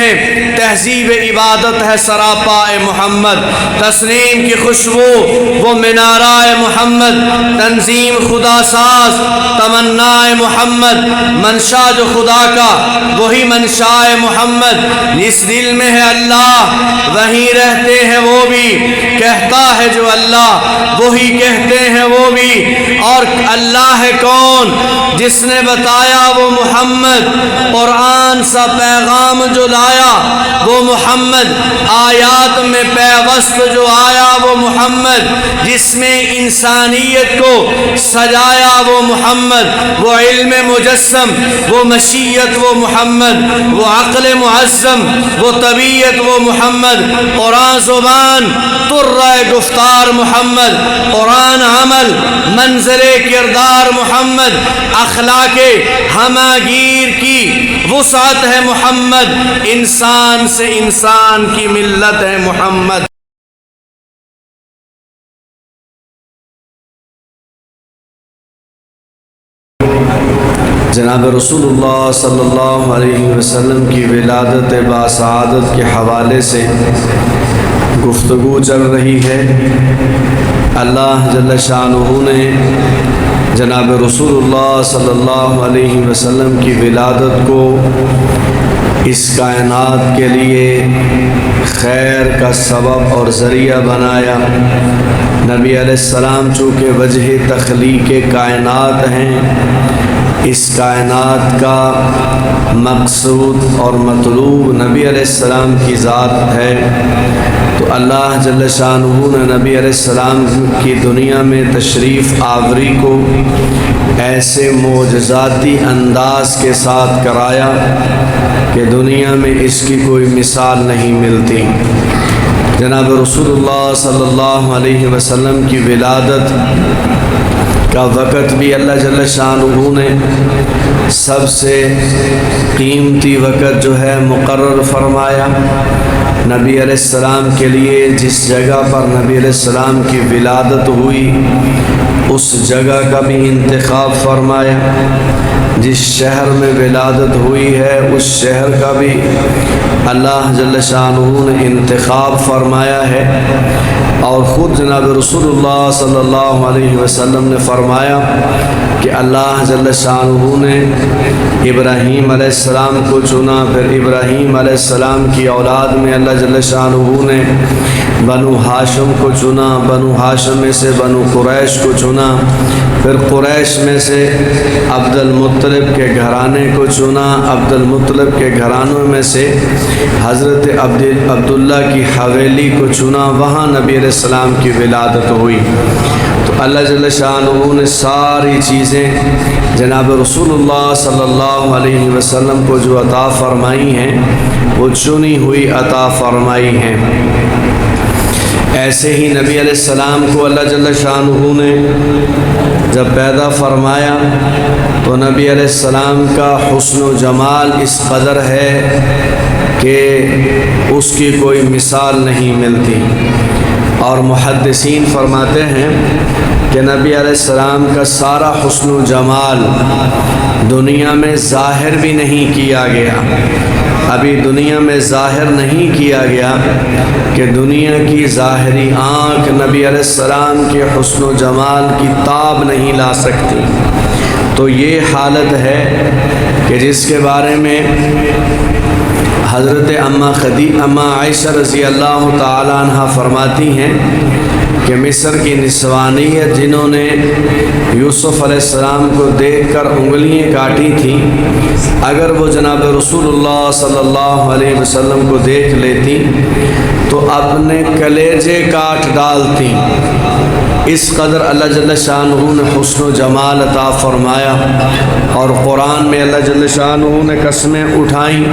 ہیں تہذیب عبادت ہے سراپا محمد، تسنیم کی خوشبو وہ مینارہ محمد، تنظیم خدا ساز تمنا محمد، منشا جو خدا کا وہی منشا محمد، جس دل میں ہے اللہ وہیں رہتے ہیں وہ بھی، کہتا ہے جو اللہ وہی کہتے ہیں وہ بھی، اور اللہ ہے کون جس نے بتایا وہ محمد، قرآن سا پیغام جو لایا وہ محمد، آیات میں پیوست جو آیا وہ محمد، جس میں انسانیت کو سجایا وہ محمد، وہ علم مجسم وہ مشیت وہ محمد، وہ عقل معظم وہ طبیعت وہ محمد، قرآن زبان طرہ گفتار محمد، قرآن عمل منظر کردار محمد، اخلاق ہماگیر کی وسعت ہے محمد، انسان سے انسان کی ملت ہے محمد۔ جناب رسول اللہ صلی اللہ علیہ وسلم کی ولادت باسعادت کے حوالے سے گفتگو چل رہی ہے۔ اللہ جل شانہ نے جناب رسول اللہ صلی اللہ علیہ وسلم کی ولادت کو اس کائنات کے لیے خیر کا سبب اور ذریعہ بنایا۔ نبی علیہ السلام چونکہ وجہ تخلیق کائنات ہیں، اس کائنات کا مقصود اور مطلوب نبی علیہ السلام کی ذات ہے، تو اللہ جل شانہ نے نبی علیہ السلام کی دنیا میں تشریف آوری کو ایسے معجزاتی انداز کے ساتھ کرایا کہ دنیا میں اس کی کوئی مثال نہیں ملتی۔ جناب رسول اللہ صلی اللہ علیہ وسلم کی ولادت کا وقت بھی اللہ جل شانہ نے سب سے قیمتی وقت جو ہے مقرر فرمایا۔ نبی علیہ السلام کے لیے جس جگہ پر نبی علیہ السلام کی ولادت ہوئی اس جگہ کا بھی انتخاب فرمایا، جس شہر میں ولادت ہوئی ہے اس شہر کا بھی اللہ جل شانہ نے انتخاب فرمایا ہے، اور خود جناب رسول اللہ صلی اللہ علیہ وسلم نے فرمایا کہ اللہ جل شانہ نے ابراہیم علیہ السلام کو چنا، پھر ابراہیم علیہ السلام کی اولاد میں اللہ جل شانہ نے بنو ہاشم کو چنا، بنو ہاشم میں سے بنو قریش کو چنا، پھر قریش میں سے عبد المطلب کے گھرانے کو چنا، عبد المطلب کے گھرانوں میں سے حضرت عبداللہ کی حویلی کو چنا، وہاں نبی علیہ السلام کی ولادت ہوئی۔ تو اللہ جل شانہ نے ساری چیزیں جناب رسول اللہ صلی اللہ علیہ وسلم کو جو عطا فرمائی ہیں وہ چنی ہوئی عطا فرمائی ہیں۔ ایسے ہی نبی علیہ السلام کو اللہ جل شانہ نے جب پیدا فرمایا تو نبی علیہ السلام کا حسن و جمال اس قدر ہے کہ اس کی کوئی مثال نہیں ملتی، اور محدثین فرماتے ہیں کہ نبی علیہ السلام کا سارا حسن و جمال دنیا میں ظاہر بھی نہیں کیا گیا، ابھی دنیا میں ظاہر نہیں کیا گیا کہ دنیا کی ظاہری آنکھ نبی علیہ السلام کے حسن و جمال کی تاب نہیں لا سکتی۔ تو یہ حالت ہے کہ جس کے بارے میں حضرت اماں عائشہ رضی اللہ تعالی عنہ فرماتی ہیں کہ مصر کی نسوانیت جنہوں نے یوسف علیہ السلام کو دیکھ کر انگلیاں کاٹی تھیں، اگر وہ جناب رسول اللہ صلی اللہ علیہ وسلم کو دیکھ لیتی تو اپنے کلیجے کاٹ ڈالتی، اس قدر اللہ جل شانہ نے حسن و جمال عطا فرمایا۔ اور قرآن میں اللہ جل شانہ نے قسمیں اٹھائیں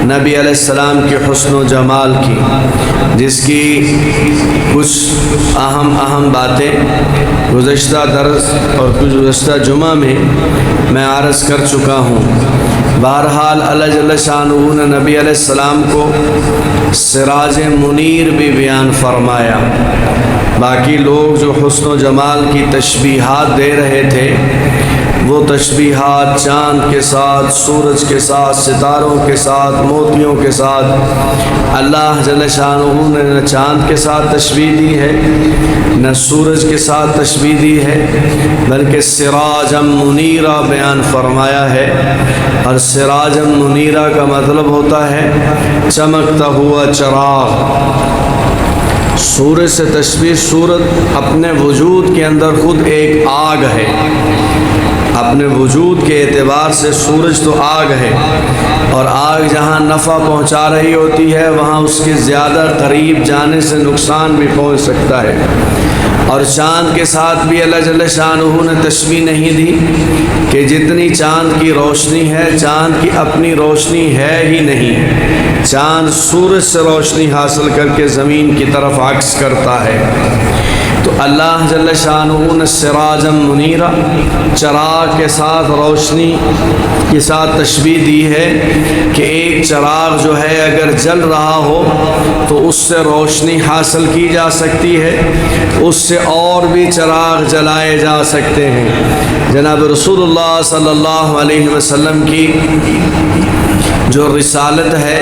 نبی علیہ السلام کے حسن و جمال کی، جس کی کچھ اہم باتیں گزشتہ درس اور کچھ گزشتہ جمعہ میں عرض کر چکا ہوں۔ بہرحال اللہ جل شانہ نے نبی علیہ السلام کو سراج منیر بھی بیان فرمایا۔ باقی لوگ جو حسن و جمال کی تشبیہات دے رہے تھے وہ تشبیہات چاند کے ساتھ، سورج کے ساتھ، ستاروں کے ساتھ، موتیوں کے ساتھ، اللہ جل شانہ نے نہ چاند کے ساتھ تشبیہ دی ہے نہ سورج کے ساتھ تشبیہ دی ہے، بلکہ سراجا منیرا بیان فرمایا ہے۔ اور سراجا منیرا کا مطلب ہوتا ہے چمکتا ہوا چراغ۔ سورج سے تشبیہ، سورج اپنے وجود کے اندر خود ایک آگ ہے، اپنے وجود کے اعتبار سے سورج تو آگ ہے، اور آگ جہاں نفع پہنچا رہی ہوتی ہے وہاں اس کے زیادہ قریب جانے سے نقصان بھی پہنچ سکتا ہے۔ اور چاند کے ساتھ بھی اللہ جل شانہ نے تشبیہ نہیں دی کہ جتنی چاند کی روشنی ہے، چاند کی اپنی روشنی ہے ہی نہیں، چاند سورج سے روشنی حاصل کر کے زمین کی طرف عکس کرتا ہے۔ تو اللہ جل شانہ نے سراجا منیرا، چراغ کے ساتھ روشنی کے ساتھ تشبیہ دی ہے کہ ایک چراغ جو ہے اگر جل رہا ہو تو اس سے روشنی حاصل کی جا سکتی ہے، اس سے اور بھی چراغ جلائے جا سکتے ہیں۔ جناب رسول اللہ صلی اللہ علیہ وسلم کی جو رسالت ہے،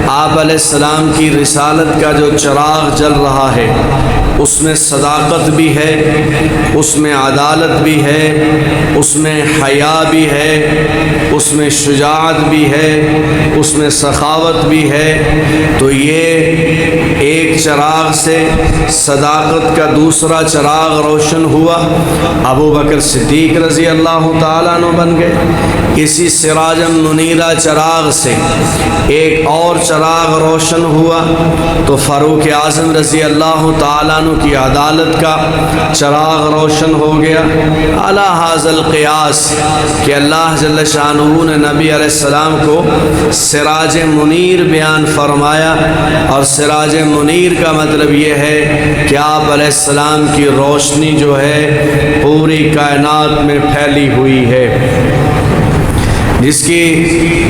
آپ علیہ السلام کی رسالت کا جو چراغ جل رہا ہے اس میں صداقت بھی ہے، اس میں عدالت بھی ہے، اس میں حیا بھی ہے، اس میں شجاعت بھی ہے، اس میں سخاوت بھی ہے۔ تو یہ ایک چراغ سے صداقت کا دوسرا چراغ روشن ہوا، ابو بکر صدیق رضی اللہ تعالیٰ عنہ بن گئے۔ اسی سراجا منیرا چراغ سے ایک اور چراغ روشن ہوا تو فاروق اعظم رضی اللہ تعالیٰ عنہ کی عدالت کا چراغ روشن ہو گیا۔ علی ھذا القیاس کہ اللہ جل شانہ نے نبی علیہ السلام کو سراج منیر بیان فرمایا، اور سراج منیر کا مطلب یہ ہے کہ آپ علیہ السلام کی روشنی جو ہے پوری کائنات میں پھیلی ہوئی ہے، جس کی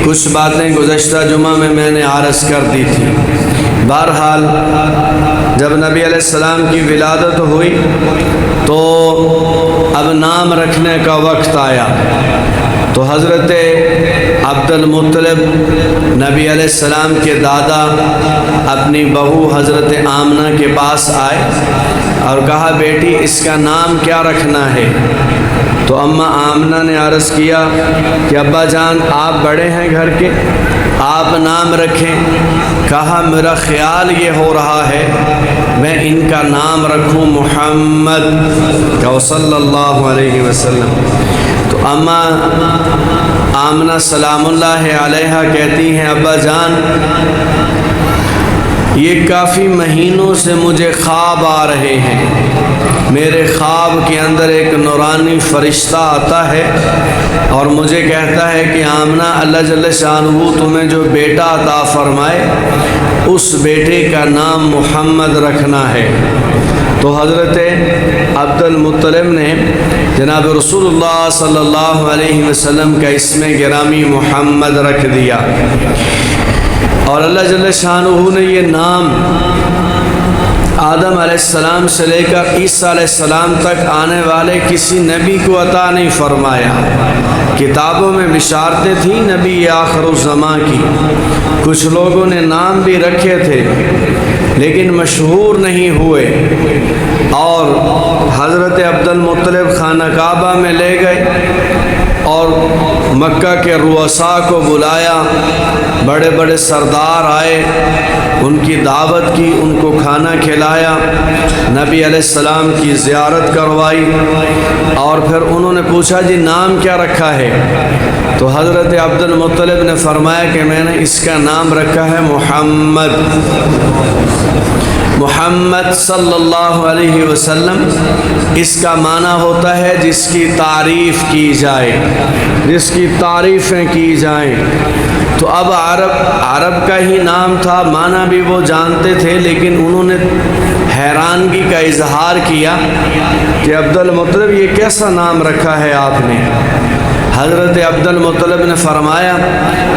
کچھ باتیں گزشتہ جمعہ میں نے عرض کر دی تھی۔ بہرحال جب نبی علیہ السلام کی ولادت ہوئی تو اب نام رکھنے کا وقت آیا، تو حضرت عبد المطلب نبی علیہ السلام کے دادا اپنی بہو حضرت آمنہ کے پاس آئے اور کہا بیٹی اس کا نام کیا رکھنا ہے؟ تو اماں آمنہ نے عرض کیا کہ ابا جان آپ بڑے ہیں گھر کے، آپ نام رکھیں۔ کہا میرا خیال یہ ہو رہا ہے میں ان کا نام رکھوں محمد صلی اللہ علیہ وسلم۔ تو اماں آمنہ سلام اللہ علیہ کہتی ہیں ابا جان یہ کافی مہینوں سے مجھے خواب آ رہے ہیں، میرے خواب کے اندر ایک نورانی فرشتہ آتا ہے اور مجھے کہتا ہے کہ آمنہ اللہ جل شانہ تمہیں جو بیٹا عطا فرمائے اس بیٹے کا نام محمد رکھنا ہے۔ تو حضرت عبد المطلب نے جناب رسول اللہ صلی اللہ علیہ وسلم کا اسم گرامی محمد رکھ دیا، اور اللہ جل شانہ نے یہ نام آدم علیہ السلام سے لے کر عیسیٰ علیہ السلام تک آنے والے کسی نبی کو عطا نہیں فرمایا۔ کتابوں میں بشارتیں تھیں نبی آخر الزماں کی، کچھ لوگوں نے نام بھی رکھے تھے لیکن مشہور نہیں ہوئے، اور حضرت عبد المطلب خانہ کعبہ میں لے گئے اور مکہ کے رؤساء کو بلایا، بڑے بڑے سردار آئے، ان کی دعوت کی، ان کو کھانا کھلایا، نبی علیہ السلام کی زیارت کروائی، اور پھر انہوں نے پوچھا جی نام کیا رکھا ہے؟ تو حضرت عبد المطلب نے فرمایا کہ میں نے اس کا نام رکھا ہے محمد۔ محمد صلی اللہ علیہ وسلم اس کا معنی ہوتا ہے جس کی تعریف کی جائے، جس کی تعریفیں کی جائیں۔ تو اب عرب کا ہی نام تھا، معنی بھی وہ جانتے تھے، لیکن انہوں نے حیرانگی کا اظہار کیا کہ عبد المطلب یہ کیسا نام رکھا ہے آپ نے؟ حضرت عبد المطلب نے فرمایا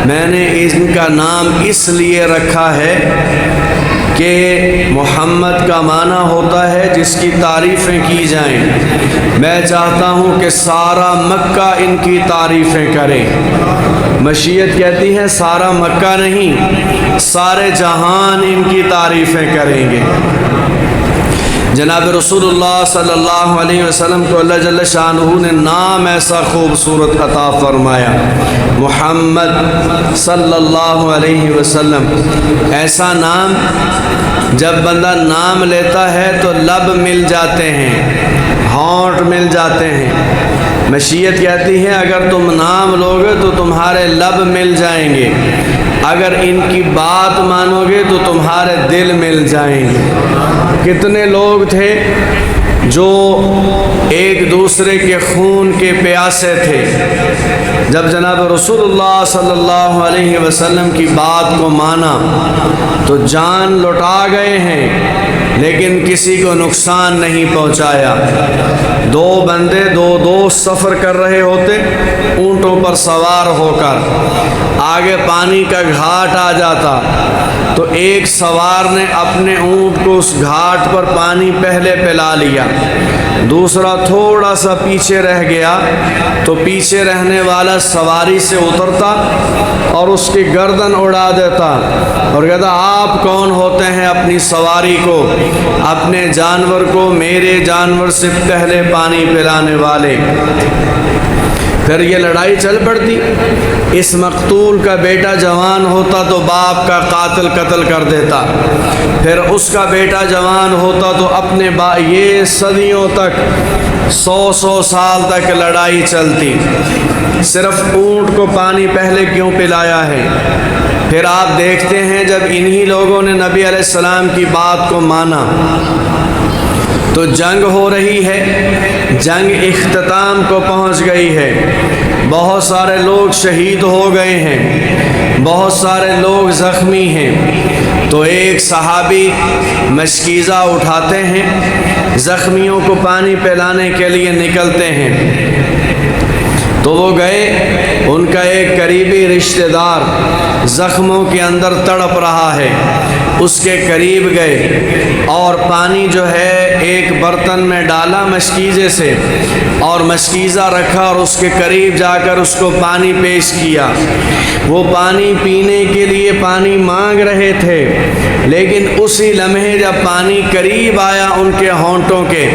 میں نے ان کا نام اس لیے رکھا ہے کہ محمد کا معنی ہوتا ہے جس کی تعریفیں کی جائیں۔ میں چاہتا ہوں کہ سارا مکہ ان کی تعریفیں کرے۔ مشیت کہتی ہے سارا مکہ نہیں، سارے جہان ان کی تعریفیں کریں گے۔ جناب رسول اللہ صلی اللہ علیہ وسلم کو اللہ جل شانہ نے نام ایسا خوبصورت عطا فرمایا، محمد صلی اللہ علیہ وسلم۔ ایسا نام جب بندہ نام لیتا ہے تو لب مل جاتے ہیں، ہونٹ مل جاتے ہیں۔ مشیت کہتی ہے اگر تم نام لوگے تو تمہارے لب مل جائیں گے، اگر ان کی بات مانو گے تو تمہارے دل مل جائیں گے۔ کتنے لوگ تھے جو ایک دوسرے کے خون کے پیاسے تھے، جب جناب رسول اللہ صلی اللہ علیہ وسلم کی بات کو مانا تو جان لٹا گئے ہیں لیکن کسی کو نقصان نہیں پہنچایا۔ دو بندے دو دوست سفر کر رہے ہوتے اونٹوں پر سوار ہو کر، آگے پانی کا گھاٹ آ جاتا تو ایک سوار نے اپنے اونٹ کو اس گھاٹ پر پانی پہلے پلا لیا، دوسرا تھوڑا سا پیچھے رہ گیا تو پیچھے رہنے والا سواری سے اترتا اور اس کی گردن اڑا دیتا اور کہتا آپ کون ہوتے ہیں اپنی سواری کو، اپنے جانور کو میرے جانور سے پہلے پانی پلانے والے۔ پھر یہ لڑائی چل پڑتی۔ اس مقتول کا بیٹا جوان ہوتا تو باپ کا قاتل قتل کر دیتا، پھر اس کا بیٹا جوان ہوتا تو اپنے یہ صدیوں تک 100 سال تک لڑائی چلتی، صرف اونٹ کو پانی پہلے کیوں پلایا ہے۔ پھر آپ دیکھتے ہیں جب انہی لوگوں نے نبی علیہ السلام کی بات کو مانا تو جنگ ہو رہی ہے، جنگ اختتام کو پہنچ گئی ہے، بہت سارے لوگ شہید ہو گئے ہیں، بہت سارے لوگ زخمی ہیں۔ تو ایک صحابی مشکیزہ اٹھاتے ہیں، زخمیوں کو پانی پلانے کے لیے نکلتے ہیں۔ تو وہ گئے، ان کا ایک قریبی رشتہ دار زخموں کے اندر تڑپ رہا ہے، اس کے قریب گئے اور پانی جو ہے ایک برتن میں ڈالا مشکیزے سے اور مشکیزہ رکھا اور اس کے قریب جا کر اس کو پانی پیش کیا۔ وہ پانی پینے کے لیے پانی مانگ رہے تھے، لیکن اسی لمحے جب پانی قریب آیا ان کے ہونٹوں کے،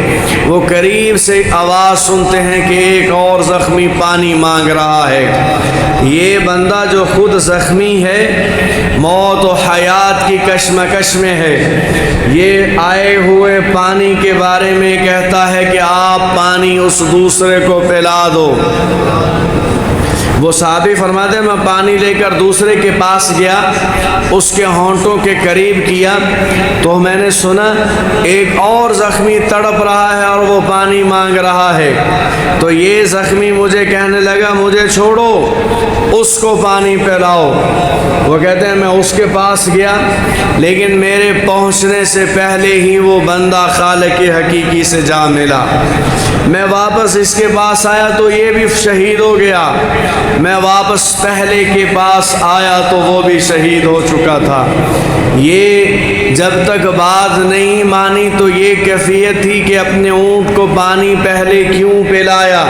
وہ قریب سے آواز سنتے ہیں کہ ایک اور زخمی پانی مانگ رہا ہے۔ یہ بندہ جو خود زخمی ہے، موت و حیات کی کشمکش میں ہے، یہ آئے ہوئے پانی کے بارے میں کہتا ہے کہ آپ پانی اس دوسرے کو پلا دو۔ وہ صحابی فرماتے ہیں میں پانی لے کر دوسرے کے پاس گیا، اس کے ہونٹوں کے قریب کیا تو میں نے سنا ایک اور زخمی تڑپ رہا ہے اور وہ پانی مانگ رہا ہے۔ تو یہ زخمی مجھے کہنے لگا مجھے چھوڑو، اس کو پانی پلاؤ۔ وہ کہتے ہیں میں اس کے پاس گیا، لیکن میرے پہنچنے سے پہلے ہی وہ بندہ خالق حقیقی سے جا ملا۔ میں واپس اس کے پاس آیا تو یہ بھی شہید ہو گیا، میں واپس پہلے کے پاس آیا تو وہ بھی شہید ہو چکا تھا۔ یہ جب تک بات نہیں مانی تو یہ کیفیت تھی کہ اپنے اونٹ کو پانی پہلے کیوں پلایا،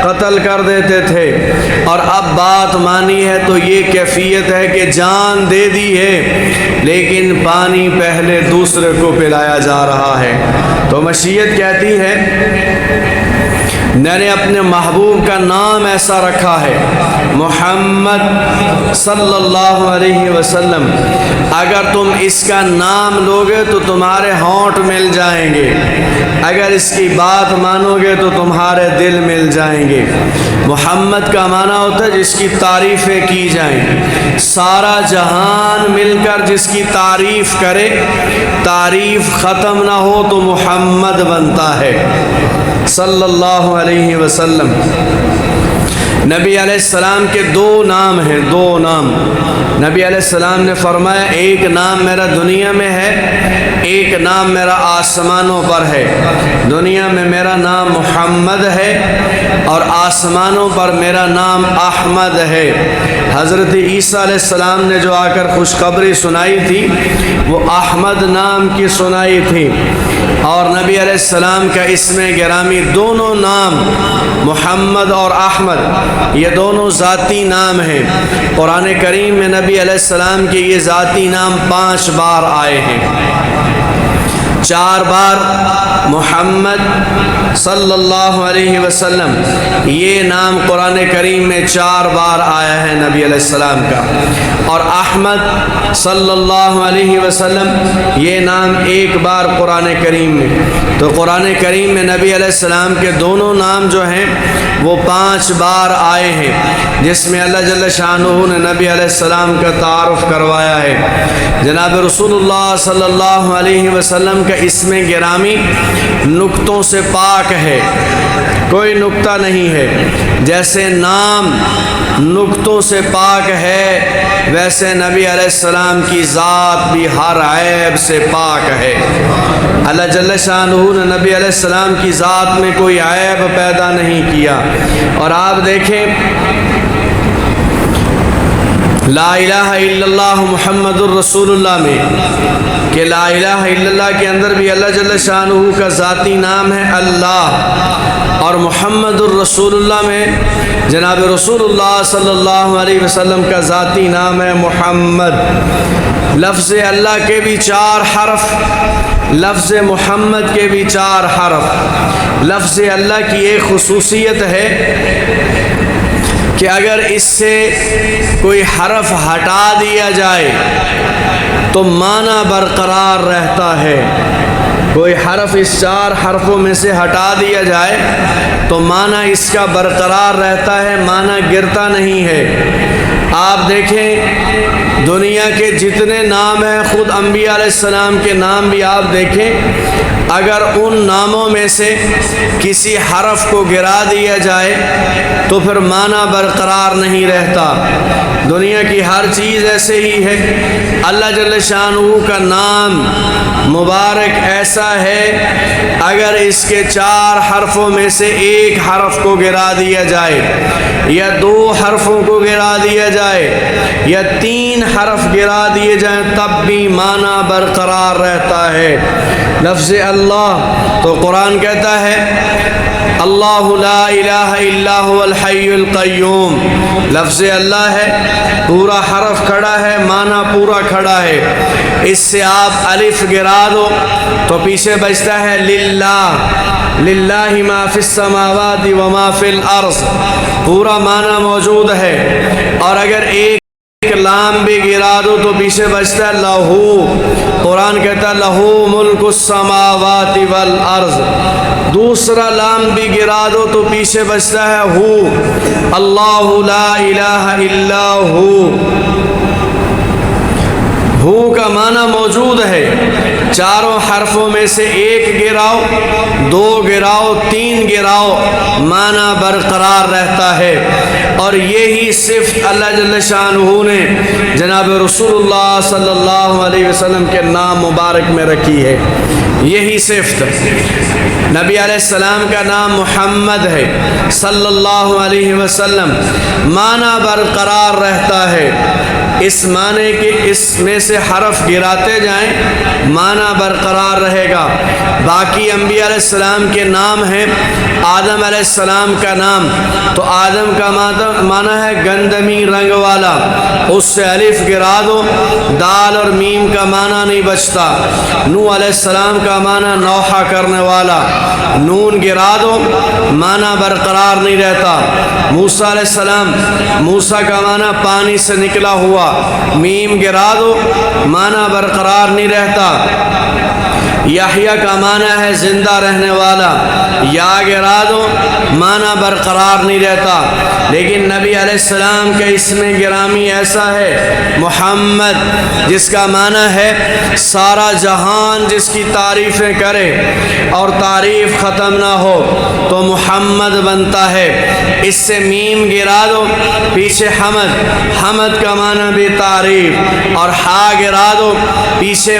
قتل کر دیتے تھے، اور اب بات مانی ہے تو یہ کیفیت ہے کہ جان دے دی ہے لیکن پانی پہلے دوسرے کو پلایا جا رہا ہے۔ تو مشیت کہتی ہے میں نے اپنے محبوب کا نام ایسا رکھا ہے محمد صلی اللہ علیہ وسلم، اگر تم اس کا نام لوگے تو تمہارے ہونٹ مل جائیں گے، اگر اس کی بات مانو گے تو تمہارے دل مل جائیں گے۔ محمد کا معنی ہوتا ہے جس کی تعریفیں کی جائیں، سارا جہان مل کر جس کی تعریف کرے، تعریف ختم نہ ہو تو محمد بنتا ہے صلی اللہ علیہ وسلم۔ نبی علیہ السلام کے دو نام ہیں، دو نام نبی علیہ السلام نے فرمایا ایک نام میرا دنیا میں ہے، ایک نام میرا آسمانوں پر ہے۔ دنیا میں میرا نام محمد ہے اور آسمانوں پر میرا نام احمد ہے۔ حضرت عیسیٰ علیہ السلام نے جو آ کر خوشخبری سنائی تھی وہ احمد نام کی سنائی تھی، اور نبی علیہ السلام کا اسم گرامی دونوں نام محمد اور احمد یہ دونوں ذاتی نام ہیں۔ قرآن کریم میں نبی علیہ السلام کے یہ ذاتی نام 5 بار آئے ہیں۔ 4 بار محمد صلی اللہ علیہ وسلم یہ نام قرآن کریم میں 4 بار آیا ہے نبی علیہ السلام کا، اور احمد صلی اللہ علیہ وسلم یہ نام 1 بار قرآن کریم میں۔ تو قرآن کریم میں نبی علیہ السلام کے دونوں نام جو ہیں وہ 5 بار آئے ہیں، جس میں اللہ جل شانہ نے نبی علیہ السلام کا تعارف کروایا ہے۔ جناب رسول اللہ صلی اللہ علیہ وسلم کا اسم گرامی نقطوں سے پاک ہے، کوئی نقطہ نہیں ہے۔ جیسے نام نقطوں سے پاک ہے، ویسے نبی علیہ السلام کی ذات بھی ہر عیب سے پاک ہے۔ اللہ جل شانہ نے نبی علیہ السلام کی ذات میں کوئی عیب پیدا نہیں کیا۔ اور آپ دیکھیں لا الہ الا اللہ محمد الرسول اللہ میں کہ لا الہ الا اللہ کے اندر بھی اللہ جل شانہ کا ذاتی نام ہے اللہ، اور محمد الرسول اللہ میں جناب رسول اللہ صلی اللہ علیہ وسلم کا ذاتی نام ہے محمد۔ لفظ اللہ کے بھی 4 حرف، لفظ محمد کے بھی 4 حرف۔ لفظ اللہ کی ایک خصوصیت ہے کہ اگر اس سے کوئی حرف ہٹا دیا جائے تو معنی برقرار رہتا ہے۔ کوئی حرف اس 4 حرفوں میں سے ہٹا دیا جائے تو معنی اس کا برقرار رہتا ہے، معنی گرتا نہیں ہے۔ آپ دیکھیں دنیا کے جتنے نام ہیں، خود انبیاء علیہ السلام کے نام بھی آپ دیکھیں، اگر ان ناموں میں سے کسی حرف کو گرا دیا جائے تو پھر معنی برقرار نہیں رہتا۔ دنیا کی ہر چیز ایسے ہی ہے۔ اللہ جل شانہ کا نام مبارک ایسا ہے، اگر اس کے 4 حرفوں میں سے 1 حرف کو گرا دیا جائے یا 2 حرفوں کو گرا دیا جائے یا 3 حرف گرا دیے جائیں تب بھی معنی برقرار رہتا ہے۔ لفظ اللہ تو قرآن کہتا ہے اللہ لا الہ الا هو الحی القیوم، لفظ اللہ ہے، پورا حرف کھڑا ہے، معنی پورا کھڑا ہے۔ اس سے آپ الف گرا دو تو پیچھے بچتا ہے للہ، للہ ما فی السماوات و ما فی الارض، پورا معنی موجود ہے۔ اور اگر ایک لام بھی گرا دو تو پیچھے بچتا ہے لہو، قرآن کہتا ہے لہو ملک السماوات والارض۔ دوسرا لام بھی گرا دو تو پیچھے بچتا ہے ہو، اللہ لا الہ الا ہو۔ ہو کا معنی موجود ہے، 4 حرفوں میں سے 1 گراؤ، 2 گراؤ، 3 گراؤ، معنی برقرار رہتا ہے۔ اور یہی صفت اللہ جل شانہ نے جناب رسول اللہ صلی اللہ علیہ وسلم کے نام مبارک میں رکھی ہے۔ یہی صفت نبی علیہ السلام کا نام محمد ہے صلی اللہ علیہ وسلم، معنی برقرار رہتا ہے۔ اس معنی کے اس میں سے حرف گراتے جائیں معنی برقرار رہے گا۔ باقی انبیاء علیہ السلام کے نام ہیں، آدم علیہ السلام کا نام تو آدم کا معنی ہے گندمی رنگ والا، اس سے الف گرا دو دال اور میم کا معنی نہیں بچتا۔ نوح علیہ السلام کا معنی نوحہ کرنے والا، نون گرا دو معنی برقرار نہیں رہتا۔ موسیٰ علیہ السلام، موسیٰ کا معنی پانی سے نکلا ہوا، میم گرا دو معنی برقرار نہیں رہتا۔ یحییٰ کا معنی ہے زندہ رہنے والا، یا گرا دو معنی برقرار نہیں رہتا۔ لیکن نبی علیہ السلام کا اسم گرامی ایسا ہے محمد، جس کا معنی ہے سارا جہان جس کی تعریفیں کرے اور تعریف ختم نہ ہو تو محمد بنتا ہے۔ اس سے میم گرا دو پیچھے حمد، حمد کا معنی بھی تعریف، اور ہا گرا دو پیچھے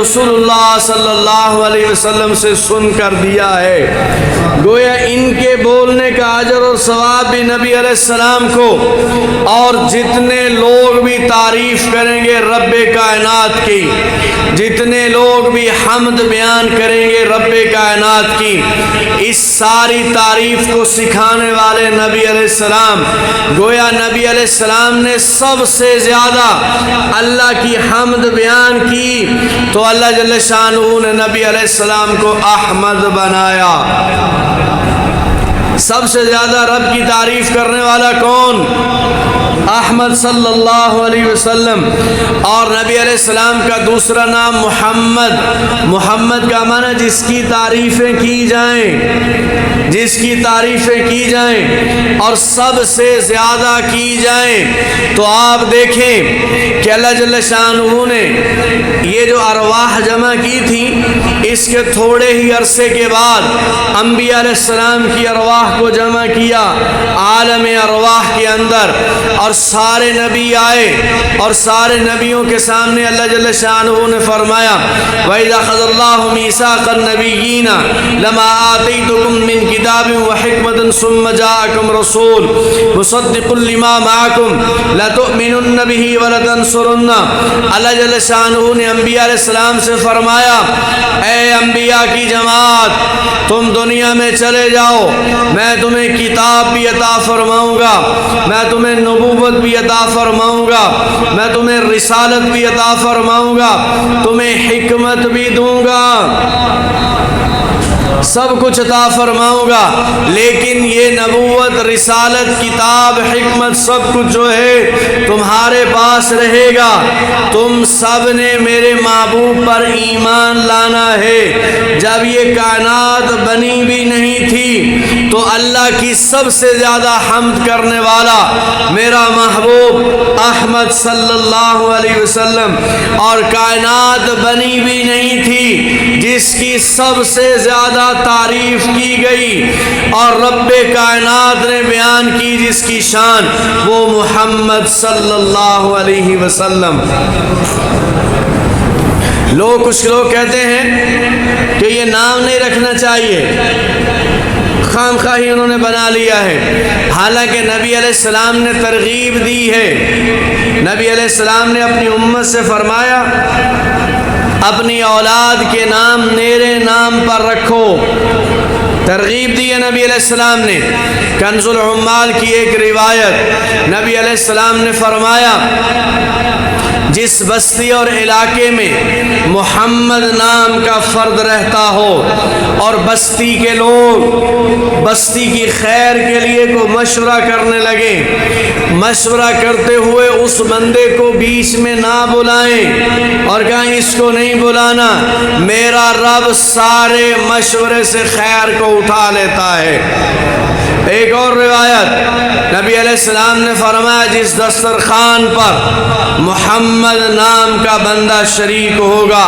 رسول اللہ صلی اللہ علیہ وسلم سے سن کر دیا ہے۔ گویا ان کے بولنے کا اجر اور ثواب بھی نبی علیہ السلام کو، اور جتنے لوگ بھی تعریف کریں گے رب کائنات کی، جتنے لوگ بھی حمد بیان کریں گے رب کائنات کی، اس ساری تعریف کو سکھانے والے نبی علیہ السلام، گویا نبی علیہ السلام نے سب سے زیادہ اللہ کی حمد بیان کی، تو اللہ جل شانہ نے نبی علیہ السلام کو احمد بنایا۔ سب سے زیادہ رب کی تعریف کرنے والا کون؟ احمد صلی اللہ علیہ وسلم۔ اور نبی علیہ السلام کا دوسرا نام محمد، محمد کا معنی جس کی تعریفیں کی جائیں، جس کی تعریفیں کی جائیں اور سب سے زیادہ کی جائیں۔ تو آپ دیکھیں کہ اللہ جل شانہ نے یہ جو ارواح جمع کی تھی، اس کے تھوڑے ہی عرصے کے بعد انبیاء علیہ السلام کی ارواح کو جمع کیا عالم ارواح کے اندر، اور سارے نبی آئے، اور سارے نبیوں کے سامنے اللہ جل شانہ نے فرمایا وَإِذَا أَخَذَ اللَّهُ مِيثَاقَ النَّبِيِّينَ لَمَا آتَيْتُكُم مِّن كِتَابٍ وَحِكْمَةٍ ثُمَّ جَاءَكُمْ رَسُولٌ مُصَدِّقٌ لِّمَا مَعَكُمْ لَتُؤْمِنُنَّ بِهِ وَلَتَنصُرُنَّهُ۔ اللہ جل شانہ نے انبیاء علیہ السلام سے فرمایا، اے انبیاء کی جماعت، تم دنیا میں چلے جاؤ، میں تمہیں کتاب بھی عطا فرماؤں گا، میں تمہیں نبوت بھی عطا فرماؤں گا، میں تمہیں رسالت بھی عطا فرماؤں گا، تمہیں حکمت بھی دوں گا، سب کچھ عطا فرماؤں گا، لیکن یہ نبوت، رسالت، کتاب، حکمت سب کچھ جو ہے تمہارے پاس رہے گا۔ تم سب نے میرے محبوب پر ایمان لانا ہے۔ جب یہ کائنات بنی بھی نہیں تھی تو اللہ کی سب سے زیادہ حمد کرنے والا میرا محبوب احمد صلی اللہ علیہ وسلم، اور کائنات بنی بھی نہیں تھی جس کی سب سے زیادہ تعریف کی گئی اور رب کائنات نے بیان کی جس کی شان، وہ محمد صلی اللہ علیہ وسلم۔ کچھ لوگ کہتے ہیں کہ یہ نام نہیں رکھنا چاہیے، خام خواہی انہوں نے بنا لیا ہے، حالانکہ نبی علیہ السلام نے ترغیب دی ہے۔ نبی علیہ السلام نے اپنی امت سے فرمایا اپنی اولاد کے نام میرے نام پر رکھو، ترغیب دی ہے نبی علیہ السلام نے۔ کنز العمال کی ایک روایت، نبی علیہ السلام نے فرمایا جس بستی اور علاقے میں محمد نام کا فرد رہتا ہو اور بستی کے لوگ بستی کی خیر کے لیے کو مشورہ کرنے لگے، مشورہ کرتے ہوئے اس بندے کو بیچ میں نہ بلائیں اور کہیں اس کو نہیں بلانا، میرا رب سارے مشورے سے خیر کو اٹھا لیتا ہے۔ ایک اور روایت، نبی علیہ السلام نے فرمایا جس دسترخوان پر محمد نام کا بندہ شریک ہوگا،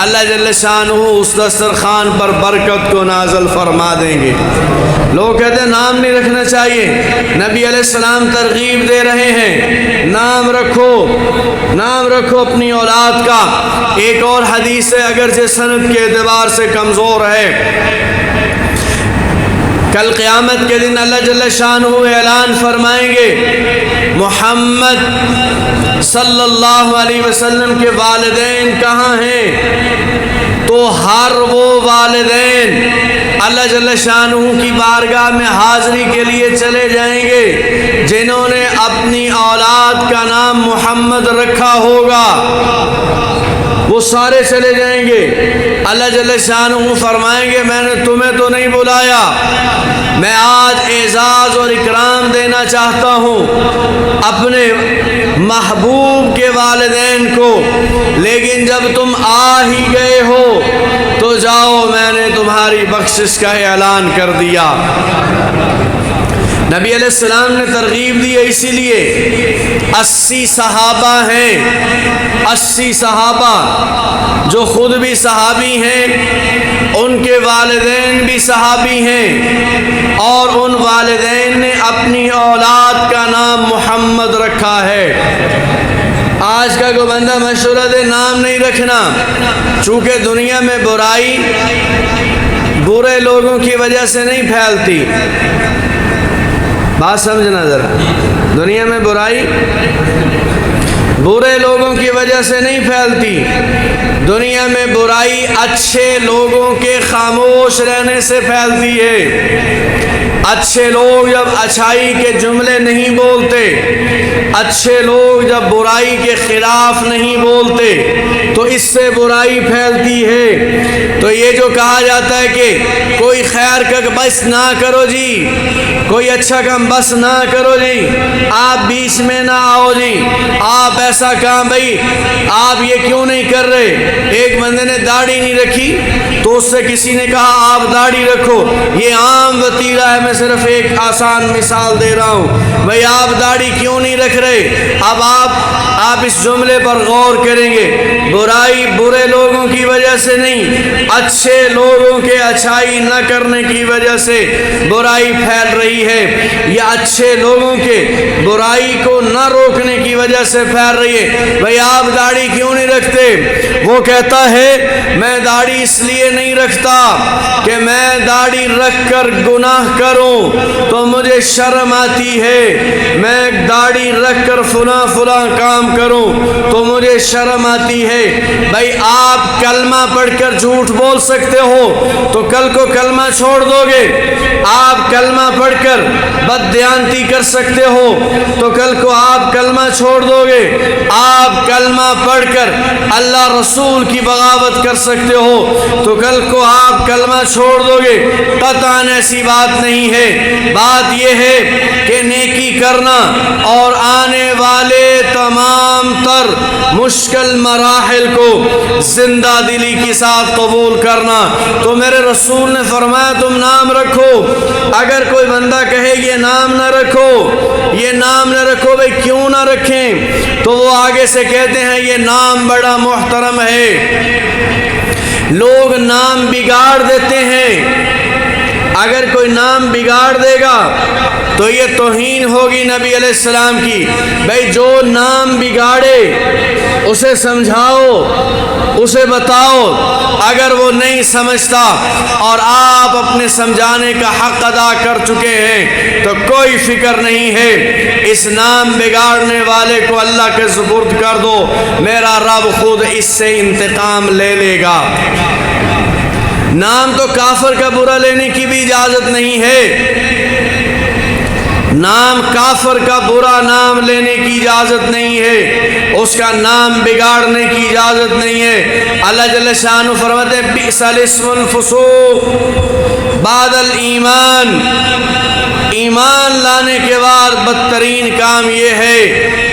اللہ جل شانہ اس دسترخوان پر برکت کو نازل فرما دیں گے۔ لوگ کہتے ہیں نام نہیں رکھنا چاہیے، نبی علیہ السلام ترغیب دے رہے ہیں نام رکھو، نام رکھو اپنی اولاد کا۔ ایک اور حدیث ہے اگرچہ سند کے اعتبار سے کمزور ہے، کل قیامت کے دن اللہ جل شانہ اعلان فرمائیں گے محمد صلی اللہ علیہ وسلم کے والدین کہاں ہیں؟ تو ہر وہ والدین اللہ جل شانہ کی بارگاہ میں حاضری کے لیے چلے جائیں گے جنہوں نے اپنی اولاد کا نام محمد رکھا ہوگا، وہ سارے چلے جائیں گے۔ اللہ جل شانہ فرمائیں گے میں نے تمہیں تو نہیں بلایا، میں آج اعزاز اور اکرام دینا چاہتا ہوں اپنے محبوب کے والدین کو، لیکن جب تم آ ہی گئے ہو تو جاؤ، میں نے تمہاری بخشش کا اعلان کر دیا۔ نبی علیہ السلام نے ترغیب دی ہے، اسی لیے 80 صحابہ ہیں، 80 صحابہ جو خود بھی صحابی ہیں، ان کے والدین بھی صحابی ہیں، اور ان والدین نے اپنی اولاد کا نام محمد رکھا ہے۔ آج کا کوئی بندہ مشورہ دے نام نہیں رکھنا، چونکہ دنیا میں برائی برے لوگوں کی وجہ سے نہیں پھیلتی۔ بات سمجھنا ذرا، دنیا میں برائی برے لوگوں کی وجہ سے نہیں پھیلتی، دنیا میں برائی اچھے لوگوں کے خاموش رہنے سے پھیلتی ہے۔ اچھے لوگ جب اچھائی کے جملے نہیں بولتے، اچھے لوگ جب برائی کے خلاف نہیں بولتے تو اس سے برائی پھیلتی ہے۔ تو یہ جو کہا جاتا ہے کہ کوئی خیر کا بس نہ کرو جی، کوئی اچھا کام بس نہ کرو جی، آپ بیچ میں نہ آؤ جی، آپ ایسا کام بھائی آپ یہ کیوں نہیں کر رہے۔ ایک بندے نے داڑھی نہیں رکھی تو اس سے کسی نے کہا آپ داڑھی رکھو، یہ عام وتیرہ ہے، میں صرف ایک آسان مثال دے رہا ہوں۔ بھائی آپ داڑھی کیوں نہیں رکھ رہے؟ اب آپ اس جملے پر غور کریں گے، برائی برے لوگوں کی وجہ سے نہیں، اچھے لوگوں کے اچھائی نہ کرنے کی وجہ سے برائی پھیل رہی ہے، یا اچھے لوگوں کے برائی کو نہ روکنے کی وجہ سے پھیل رہی ہے۔ بھائی آپ داڑھی کیوں نہیں رکھتے؟ وہ کہتا ہے میں داڑھی اس لیے نہیں رکھتا کہ میں داڑھی رکھ کر گناہ کروں تو مجھے شرم آتی ہے، میں داڑھی رکھ کر فلاں کام کروں تو مجھے شرم آتی ہے۔ بھائی آپ کلمہ پڑھ کر جھوٹ بول سکتے ہو تو کل کو کلمہ چھوڑ دو گے، آپ کلمہ پڑھ کر بددیانتی کر سکتے ہو تو کل کو آپ کلمہ چھوڑ دو گے، آپ کلمہ پڑھ کر اللہ رسول کی بغاوت کر سکتے ہو تو کل کو آپ کلمہ چھوڑ دو گے۔ قطعاً ایسی بات نہیں ہے، بات یہ ہے کہ نیکی کرنا اور آنے والے تمام تر مشکل مراحل کو زندہ دلی کے ساتھ قبول کرنا۔ تو میرے رسول نے فرمایا تم نام رکھو، اگر کوئی بندہ کہے یہ نام نہ رکھو، یہ نام نہ رکھو، بھئی کیوں نہ رکھیں؟ تو وہ آگے سے کہتے ہیں یہ نام بڑا محترم ہے۔ لوگ نام بگاڑ دیتے ہیں، اگر کوئی نام بگاڑ دے گا تو یہ توہین ہوگی نبی علیہ السلام کی۔ بھئی جو نام بگاڑے اسے سمجھاؤ، اسے بتاؤ، اگر وہ نہیں سمجھتا اور آپ اپنے سمجھانے کا حق ادا کر چکے ہیں تو کوئی فکر نہیں ہے، اس نام بگاڑنے والے کو اللہ کے سپرد کر دو، میرا رب خود اس سے انتقام لے لے گا۔ نام تو کافر کا برا لینے کی بھی اجازت نہیں ہے، نام کافر کا برا نام لینے کی اجازت نہیں ہے، اس کا نام بگاڑنے کی اجازت نہیں ہے۔ اللہ جل شانہ فرماتے ہیں بئس الاسم الفسوق بعد الایمان، ایمان لانے کے بعد بدترین کام یہ ہے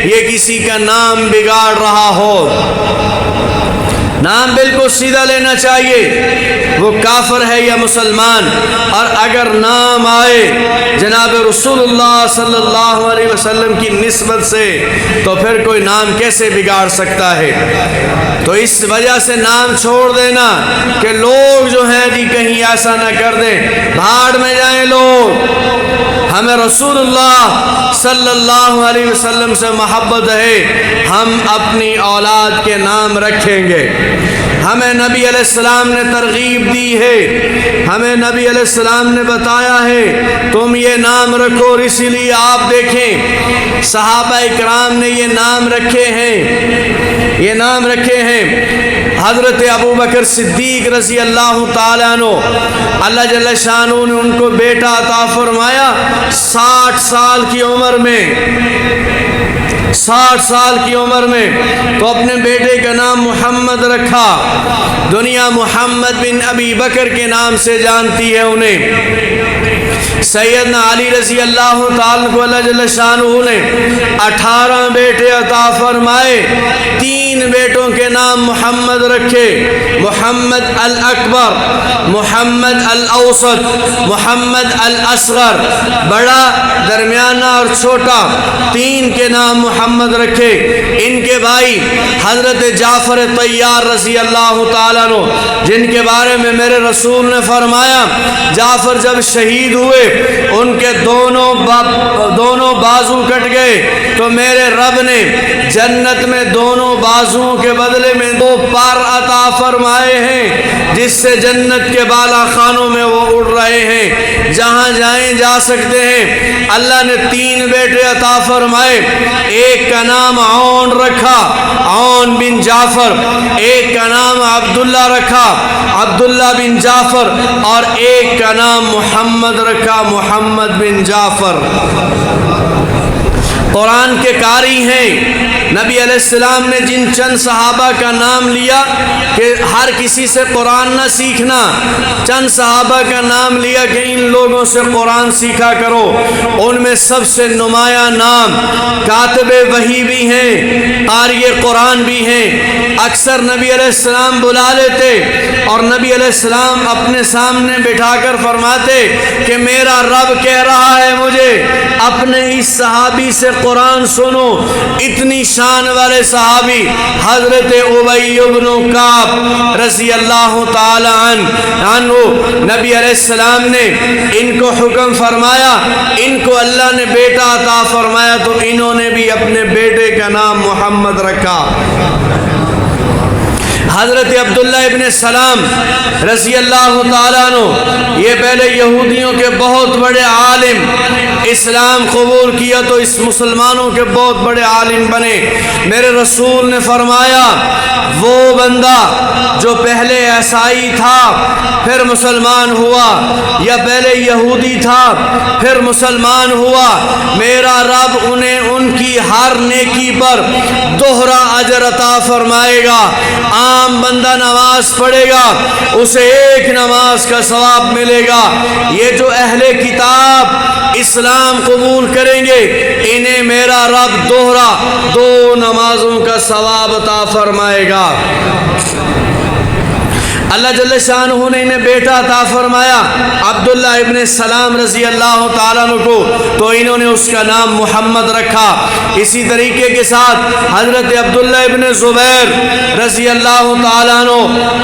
یہ کسی کا نام بگاڑ رہا ہو۔ نام بالکل سیدھا لینا چاہیے، وہ کافر ہے یا مسلمان، اور اگر نام آئے جناب رسول اللہ صلی اللہ علیہ وسلم کی نسبت سے تو پھر کوئی نام کیسے بگاڑ سکتا ہے؟ تو اس وجہ سے نام چھوڑ دینا کہ لوگ جو ہیں جی کہیں ایسا نہ کر دیں، بھاڑ میں جائیں لوگ، ہمیں رسول اللہ صلی اللہ علیہ وسلم سے محبت ہے، ہم اپنی اولاد کے نام رکھیں گے۔ ہمیں نبی علیہ السلام نے ترغیب دی ہے، ہمیں نبی علیہ السلام نے بتایا ہے تم یہ نام رکھو، اور اسی لیے آپ دیکھیں صحابہ اکرام نے یہ نام رکھے ہیں، یہ نام رکھے ہیں۔ حضرت ابو بکر صدیق رضی اللہ تعالیٰ عنہ، اللہ جل شانہ نے ان کو بیٹا عطا فرمایا 60 سال کی عمر میں، 60 سال کی عمر میں، تو اپنے بیٹے کا نام محمد رکھا۔ دنیا محمد بن ابی بکر کے نام سے جانتی ہے انہیں۔ سیدنا علی رضی اللہ تعالیٰ کو اللہ جل شانہ نے 18 بیٹے عطا فرمائے، 3 بیٹوں کے نام محمد رکھے، محمد الاکبر، محمد الاوسط، محمد الاصغر، بڑا، درمیانہ اور چھوٹا، 3 کے نام محمد رکھے۔ ان کے بھائی حضرت جعفر طیار رضی اللہ تعالیٰ عنہ، جن کے بارے میں میرے رسول نے فرمایا جعفر جب شہید ہوئے ان کے دونوں بازو کٹ گئے تو میرے رب نے جنت میں دونوں بازوؤں کے بدلے میں 2 پر عطا فرمائے ہیں، جس سے جنت کے بالا خانوں میں وہ اڑ رہے ہیں، جہاں جائیں جا سکتے ہیں۔ اللہ نے 3 بیٹے عطا فرمائے، ایک کا نام عون رکھا، عون بن جعفر، ایک کا نام عبداللہ رکھا، عبداللہ بن جعفر، اور ایک کا نام محمد رکھا، محمد بن جعفر۔ قرآن کے قاری ہیں، نبی علیہ السلام نے جن چند صحابہ کا نام لیا کہ ہر کسی سے قرآن نہ سیکھنا، چند صحابہ کا نام لیا کہ ان لوگوں سے قرآن سیکھا کرو، ان میں سب سے نمایاں نام کاتب وحی بھی ہیں، قاری قرآن بھی ہیں۔ اکثر نبی علیہ السلام بلا لیتے اور نبی علیہ السلام اپنے سامنے بٹھا کر فرماتے کہ میرا رب کہہ رہا ہے مجھے اپنے اس صحابی سے قرآن سنو۔ اتنی شان والے صحابی حضرت ابی بن کعب رضی اللہ تعالی عنہ، نبی علیہ السلام نے ان کو حکم فرمایا، ان کو اللہ نے بیٹا عطا فرمایا تو انہوں نے بھی اپنے بیٹے کا نام محمد رکھا۔ حضرت عبداللہ ابن سلام رضی اللہ تعالیٰ عنہ، یہ پہلے یہودیوں کے بہت بڑے عالم، اسلام قبول کیا تو اس مسلمانوں کے بہت بڑے عالم بنے۔ میرے رسول نے فرمایا وہ بندہ جو پہلے عیسائی تھا پھر مسلمان ہوا، یا پہلے یہودی تھا پھر مسلمان ہوا، میرا رب انہیں ان کی ہر نیکی پر دوہرا اجر عطا فرمائے گا۔ عام بندہ نماز پڑھے گا اسے 1 نماز کا ثواب ملے گا، یہ جو اہل کتاب اسلام قبول کریں گے انہیں میرا رب دوہرا 2 نمازوں کا ثواب عطا فرمائے گا۔ اللہ جل شانہ نے انہیں بیٹا عطا فرمایا عبداللہ ابن سلام رضی اللہ تعالیٰ عنہ کو، تو انہوں نے اس کا نام محمد رکھا۔ اسی طریقے کے ساتھ حضرت عبداللہ ابن زبیر رضی اللہ تعالیٰ عنہ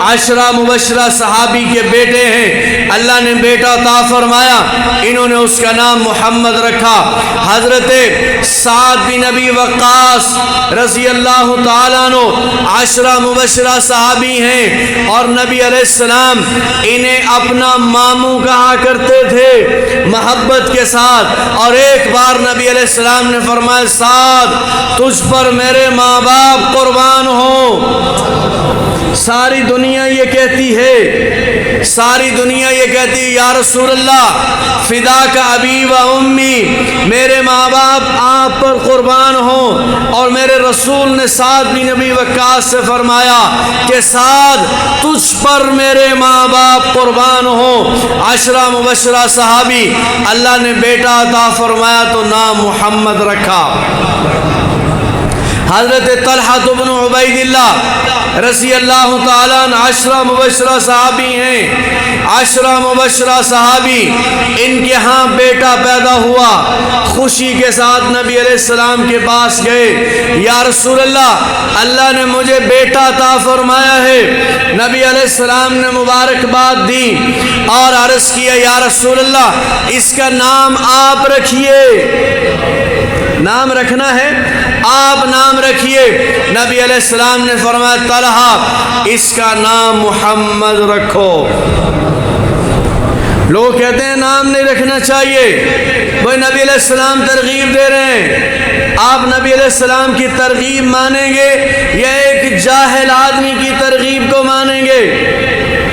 10 مبشرہ صحابی کے بیٹے ہیں، اللہ نے بیٹا عطا فرمایا، انہوں نے اس کا نام محمد رکھا۔ حضرت سعد بن ابی وقاص رضی اللہ تعالیٰ عنہ 10 مبشرہ صحابی ہیں، اور نبی علیہ السلام انہیں اپنا ماموں کہا کرتے تھے محبت کے ساتھ، اور ایک بار نبی علیہ السلام نے فرمایا سعد تجھ پر میرے ماں باپ قربان ہوں۔ ساری دنیا یہ کہتی ہے، ساری دنیا یہ کہتی ہے یا رسول اللہ فدا کا ابی و امی، میرے ماں باپ آپ پر قربان ہوں، اور میرے رسول نے سعد بن ابی وقاص سے فرمایا کہ سعد تجھ پر میرے ماں باپ قربان ہوں۔ 10 مبشرہ صحابی، اللہ نے بیٹا عطا فرمایا تو نام محمد رکھا۔ حضرت طلحہ بن عبید اللہ رضی اللہ تعالیٰ عنہ 10 مبشرہ صحابی ہیں، 10 مبشرہ صحابی، ان کے ہاں بیٹا پیدا ہوا، خوشی کے ساتھ نبی علیہ السلام کے پاس گئے، یا رسول اللہ اللہ نے مجھے بیٹا عطا فرمایا ہے۔ نبی علیہ السلام نے مبارکباد دی اور عرض کیا یا رسول اللہ اس کا نام آپ رکھیے، نام رکھنا ہے آپ نام رکھیے۔ نبی علیہ السلام نے فرمایا طلحہ اس کا نام محمد رکھو۔ لوگ کہتے ہیں نام نہیں رکھنا چاہیے، بھائی نبی علیہ السلام ترغیب دے رہے ہیں، آپ نبی علیہ السلام کی ترغیب مانیں گے یا ایک جاہل آدمی کی ترغیب کو مانیں گے؟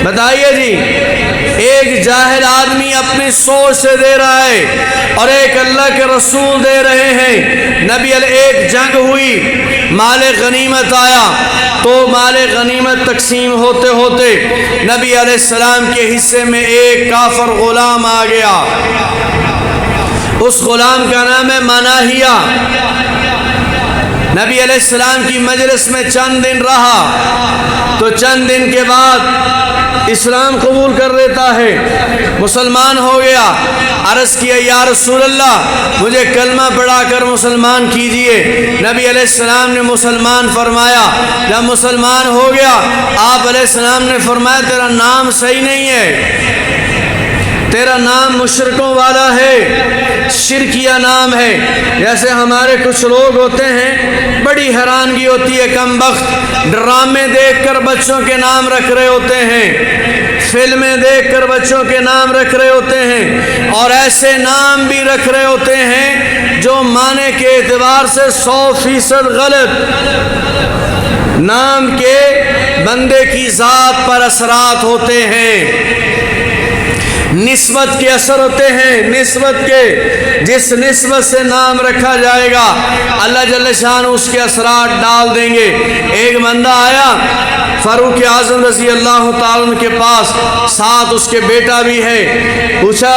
بتائیے جی، ایک جاہل آدمی اپنی سوچ سے دے رہا ہے اور ایک اللہ کے رسول دے رہے ہیں۔ نبی علیہ ایک جنگ ہوئی، مال غنیمت آیا تو مال غنیمت تقسیم ہوتے ہوتے نبی علیہ السلام کے حصے میں ایک کافر غلام آ گیا، اس غلام کا نام ہے مناہیہ۔ نبی علیہ السلام کی مجلس میں چند دن رہا تو چند دن کے بعد اسلام قبول کر لیتا ہے، مسلمان ہو گیا۔ عرض کیا یا رسول اللہ مجھے کلمہ پڑھا کر مسلمان کیجئے۔ نبی علیہ السلام نے مسلمان فرمایا، جب مسلمان ہو گیا آپ علیہ السلام نے فرمایا تیرا نام صحیح نہیں ہے، تیرا نام مشرکوں والا ہے، شرکیہ نام ہے۔ جیسے ہمارے کچھ لوگ ہوتے ہیں، بڑی حیرانگی ہوتی ہے، کم بخت ڈرامے دیکھ کر بچوں کے نام رکھ رہے ہوتے ہیں، فلمیں دیکھ کر بچوں کے نام رکھ رہے ہوتے ہیں، اور ایسے نام بھی رکھ رہے ہوتے ہیں جو معنی کے اعتبار سے 100% غلط، نام کے بندے کی ذات پر اثرات ہوتے ہیں، نسبت کے اثر ہوتے ہیں، نسبت کے، جس نسبت سے نام رکھا جائے گا اللہ جل شانہ اس کے اثرات ڈال دیں گے۔ ایک بندہ آیا فاروق اعظم رضی اللہ تعالیٰ عنہ کے پاس، ساتھ اس کے بیٹا بھی ہے، پوچھا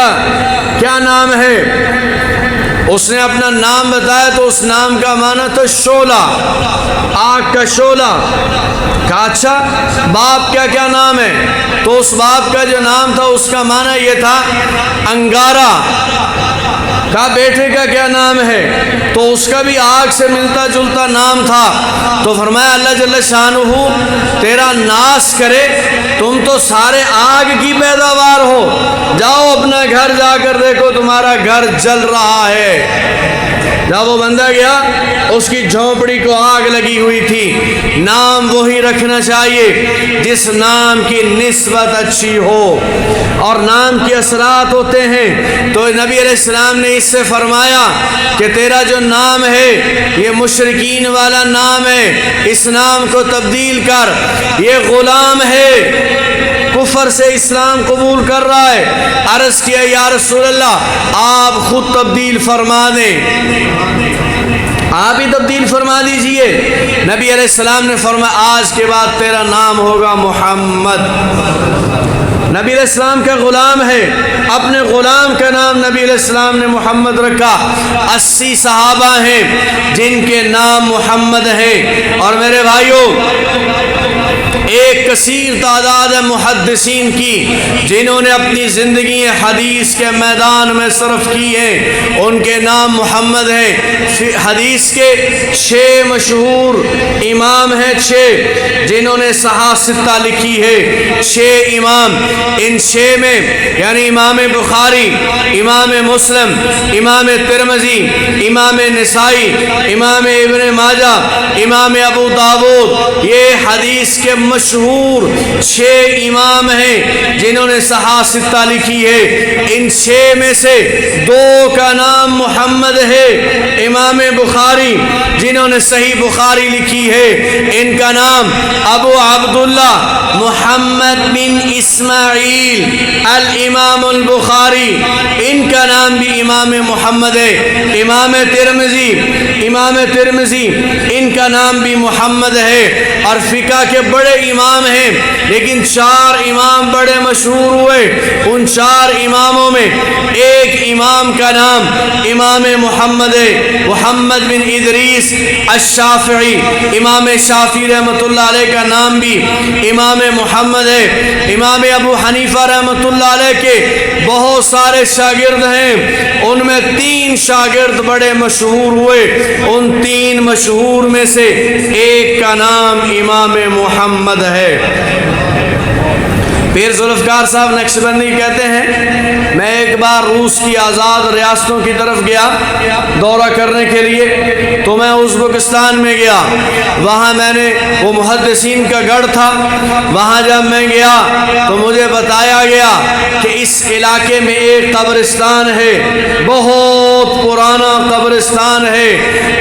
کیا نام ہے؟ اس نے اپنا نام بتایا تو اس نام کا معنی تھا شعلہ، آگ کا شعلہ۔ کہا اچھا باپ کا کیا نام ہے؟ تو اس باپ کا جو نام تھا اس کا معنی یہ تھا انگارہ۔ کہا بیٹے کا کیا نام ہے؟ تو اس کا بھی آگ سے ملتا جلتا نام تھا۔ تو فرمایا اللہ جل شانہ تیرا ناس کرے، تم تو سارے آگ کی پیداوار ہو، جاؤ اپنا گھر جا کر دیکھو تمہارا گھر جل رہا ہے۔ جب وہ بندہ گیا اس کی جھونپڑی کو آگ لگی ہوئی تھی۔ نام وہی رکھنا چاہیے جس نام کی نسبت اچھی ہو، اور نام کے اثرات ہوتے ہیں۔ تو نبی علیہ السلام نے اس سے فرمایا کہ تیرا جو نام ہے یہ مشرکین والا نام ہے، اس نام کو تبدیل کر، یہ غلام ہے، کفر سے اسلام قبول کر رہا ہے۔ عرض کیا یا رسول اللہ آپ خود تبدیل فرما دیں، آپ ہی تبدیل فرما دیجئے۔ نبی علیہ السلام نے فرمایا آج کے بعد تیرا نام ہوگا محمد۔ نبی علیہ السلام کا غلام ہے، اپنے غلام کا نام نبی علیہ السلام نے محمد رکھا۔ 80 صحابہ ہیں جن کے نام محمد ہیں، اور میرے بھائیوں ایک کثیر تعداد ہے محدثین کی جنہوں نے اپنی زندگی حدیث کے میدان میں صرف کی ہے، ان کے نام محمد ہیں۔ حدیث کے 6 مشہور امام ہیں، 6 جنہوں نے صحاح ستہ لکھی ہے، 6 امام۔ ان 6 میں یعنی امام بخاری، امام مسلم، امام ترمذی، امام نسائی، امام ابن ماجہ، امام ابو داود، یہ حدیث کے مشہور 6 امام ہیں جنہوں نے صحاح ستہ لکھی ہے۔ ان 6 میں سے 2 کا نام محمد ہے۔ امام بخاری جنہوں نے صحیح بخاری لکھی ہے، ان کا نام ابو عبداللہ محمد بن اسماعیل الامام البخاری، ان کا نام بھی امام محمد ہے۔ امام ترمذی ان کا نام بھی محمد ہے۔ اور فقہ کے بڑے امام ہیں، لیکن 4 امام بڑے مشہور ہوئے۔ ان 4 اماموں میں ایک امام کا نام امام محمد ہے، محمد بن ادریس الشافعی۔ امام شافعی رحمۃ اللہ علیہ کا نام بھی امام محمد ہے۔ امام ابو حنیفہ رحمۃ اللہ علیہ کے بہت سارے شاگرد ہیں، ان میں 3 شاگرد بڑے مشہور ہوئے۔ ان 3 مشہور میں سے ایک کا نام امام محمد ہے۔ پیر ذوالفقار صاحب نقشبندی کہتے ہیں میں ایک بار روس کی آزاد ریاستوں کی طرف گیا دورہ کرنے کے لیے، تو میں ازبکستان میں گیا، وہاں میں نے وہ محدثین کا گڑھ تھا، وہاں جب میں گیا تو مجھے بتایا گیا کہ اس علاقے میں ایک قبرستان ہے، بہت پرانا قبرستان ہے،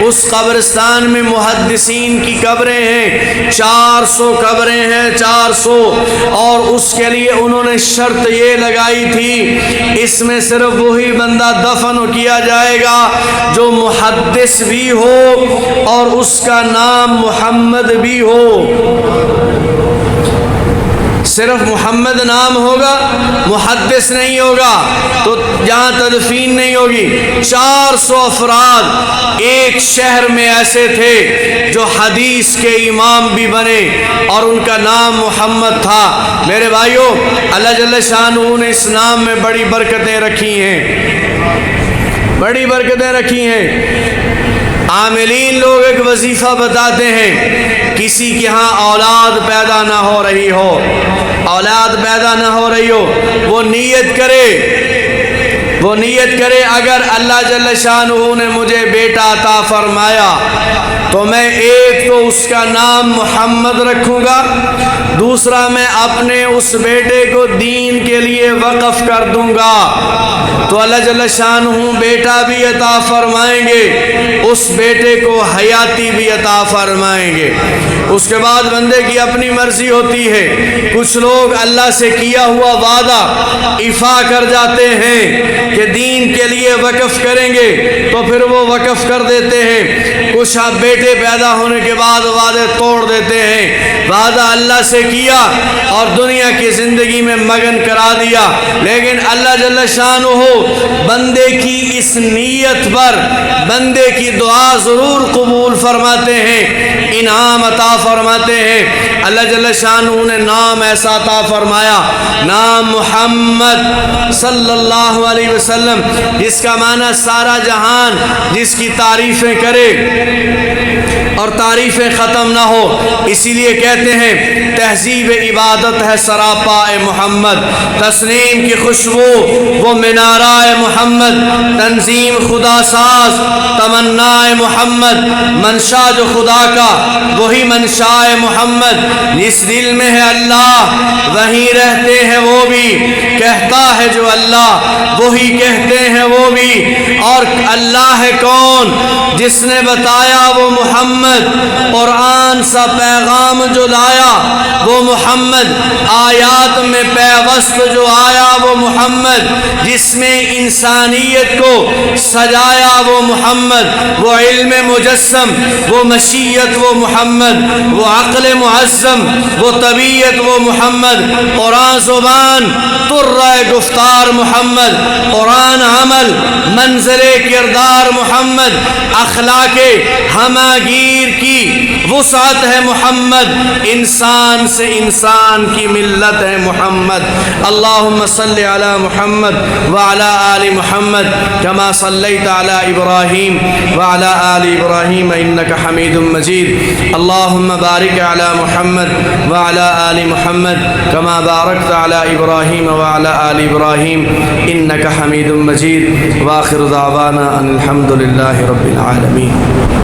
اس قبرستان میں محدثین کی قبریں ہیں، 400 قبریں ہیں، 400، اور اس کے لیے انہوں نے شرط یہ لگائی تھی اس میں صرف وہی بندہ دفن کیا جائے گا جو محدث بھی ہو اور اس کا نام محمد بھی ہو۔ صرف محمد نام ہوگا، محدث نہیں ہوگا، تو جہاں تدفین نہیں ہوگی۔ 400 افراد ایک شہر میں ایسے تھے جو حدیث کے امام بھی بنے اور ان کا نام محمد تھا۔ میرے بھائیوں، اللہ جل شانہ نے اس نام میں بڑی برکتیں رکھی ہیں، بڑی برکتیں رکھی ہیں۔ عاملین لوگ ایک وظیفہ بتاتے ہیں، کسی کے ہاں اولاد پیدا نہ ہو رہی ہو، اولاد پیدا نہ ہو رہی ہو، وہ نیت کرے اگر اللہ جل شانہ نے مجھے بیٹا عطا فرمایا تو میں ایک تو اس کا نام محمد رکھوں گا، دوسرا میں اپنے اس بیٹے کو دین کے لیے وقف کر دوں گا، تو اللہ جل شانہ بیٹا بھی عطا فرمائیں گے، اس بیٹے کو حیاتی بھی عطا فرمائیں گے۔ اس کے بعد بندے کی اپنی مرضی ہوتی ہے، کچھ لوگ اللہ سے کیا ہوا وعدہ ایفا کر جاتے ہیں کہ دین کے لیے وقف کریں گے تو پھر وہ وقف کر دیتے ہیں، کچھ بیٹے پیدا ہونے کے بعد وعدے توڑ دیتے ہیں، وعدہ اللہ سے کیا اور دنیا کی زندگی میں مگن کرا دیا، لیکن اللہ جل شانہ بندے کی اس نیت پر بندے کی دعا ضرور قبول فرماتے ہیں، انعام عطا فرماتے ہیں۔ اللہ جل شانہ نے نام ایسا عطا فرمایا، نام محمد صلی اللہ علیہ وسلم، جس کا معنی سارا جہان جس کی تعریفیں کرے اور تعریفیں ختم نہ ہو، اسی لیے کہتے ہیں تہذیب عبادت ہے سراپا محمد، تسلیم کی خوشبو وہ مینارہ محمد، تنظیم خدا ساز تمنا محمد، منشا جو خدا کا وہی منشا محمد، جس دل میں ہے اللہ وہیں رہتے ہیں وہ بھی، کہتا ہے جو اللہ وہی کہتے ہیں وہ بھی، اور اللہ ہے کون جس نے بتایا وہ محمد، قرآن سا پیغام جو لایا وہ محمد، آیات میں پیوست جو آیا وہ محمد، جس میں انسانیت کو سجایا وہ محمد، وہ علم مجسم، وہ مشیت وہ محمد، وہ عقل معظم، وہ طبیعت وہ محمد، قرآن زبان طرہ گفتار محمد، قرآن عمل منزل کردار محمد، اخلاق ہماگیر کی وسعت ہے محمد، انسان سے انسان کی ملت ہے محمد۔ اللہم صلی علی محمد وعلی آل محمد کما صلیت علی ابراہیم وعلی آل ابراہیم انک حمید مجید، اللہم بارک علی محمد وعلی آل محمد کما بارکت علی ابراہیم وعلی آل ابراہیم انک حمید مجید، وآخر دعوانا ان الحمد للہ رب العالمین۔